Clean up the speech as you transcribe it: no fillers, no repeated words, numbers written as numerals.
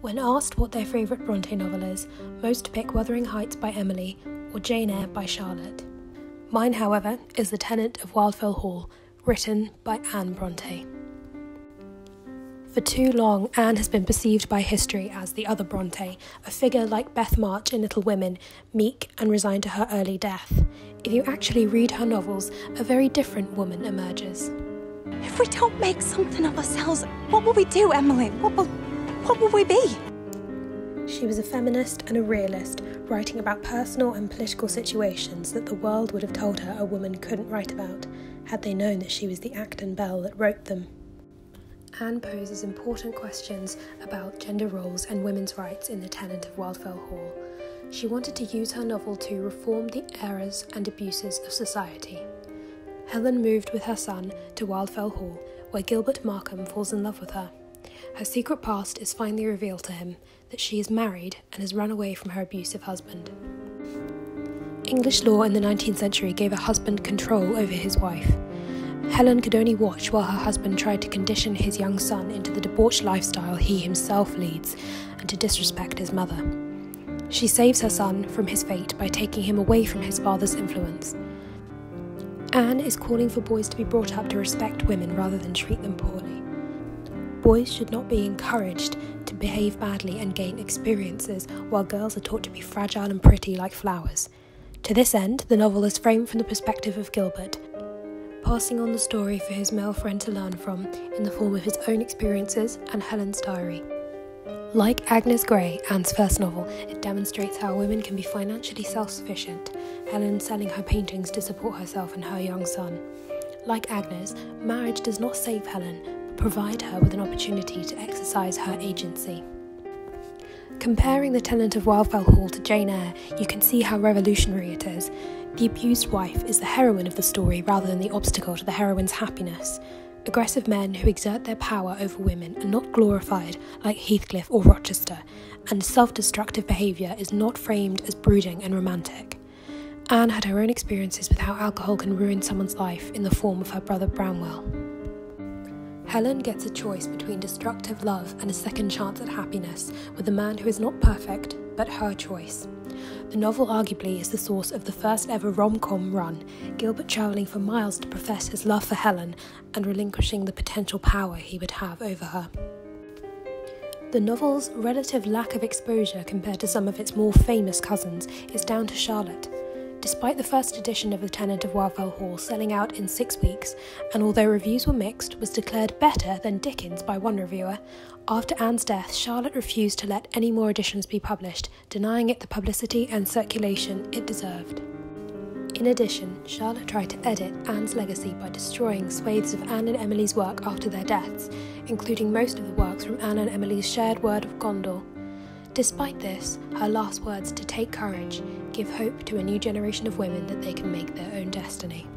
When asked what their favourite Bronte novel is, most pick Wuthering Heights by Emily or Jane Eyre by Charlotte. Mine, however, is The Tenant of Wildfell Hall, written by Anne Bronte. For too long, Anne has been perceived by history as the other Bronte, a figure like Beth March in Little Women, meek and resigned to her early death. If you actually read her novels, a very different woman emerges. If we don't make something of ourselves, what will we do, Emily? What will we be? She was a feminist and a realist, writing about personal and political situations that the world would have told her a woman couldn't write about, had they known that she was the Acton Belle that wrote them. Anne poses important questions about gender roles and women's rights in The Tenant of Wildfell Hall. She wanted to use her novel to reform the errors and abuses of society. Helen moved with her son to Wildfell Hall, where Gilbert Markham falls in love with her. Her secret past is finally revealed to him, that she is married and has run away from her abusive husband. English law in the 19th century gave a husband control over his wife. Helen could only watch while her husband tried to condition his young son into the debauched lifestyle he himself leads and to disrespect his mother. She saves her son from his fate by taking him away from his father's influence. Anne is calling for boys to be brought up to respect women rather than treat them poorly. Boys should not be encouraged to behave badly and gain experiences, while girls are taught to be fragile and pretty like flowers. To this end, the novel is framed from the perspective of Gilbert, passing on the story for his male friend to learn from in the form of his own experiences and Helen's diary. Like Agnes Grey, Anne's first novel, it demonstrates how women can be financially self-sufficient, Helen selling her paintings to support herself and her young son. Like Agnes, marriage does not save Helen, but provide her with an opportunity to exercise her agency. Comparing The Tenant of Wildfell Hall to Jane Eyre, you can see how revolutionary it is. The abused wife is the heroine of the story rather than the obstacle to the heroine's happiness. Aggressive men who exert their power over women are not glorified like Heathcliff or Rochester, and self-destructive behaviour is not framed as brooding and romantic. Anne had her own experiences with how alcohol can ruin someone's life in the form of her brother Branwell. Helen gets a choice between destructive love and a second chance at happiness with a man who is not perfect, but her choice. The novel arguably is the source of the first ever rom-com run, Gilbert travelling for miles to profess his love for Helen and relinquishing the potential power he would have over her. The novel's relative lack of exposure compared to some of its more famous cousins is down to Charlotte. Despite the first edition of The Tenant of Wildfell Hall selling out in 6 weeks, and although reviews were mixed, was declared better than Dickens by one reviewer, after Anne's death, Charlotte refused to let any more editions be published, denying it the publicity and circulation it deserved. In addition, Charlotte tried to edit Anne's legacy by destroying swathes of Anne and Emily's work after their deaths, including most of the works from Anne and Emily's shared word of Gondal. Despite this, her last words to take courage give hope to a new generation of women that they can make their own destiny.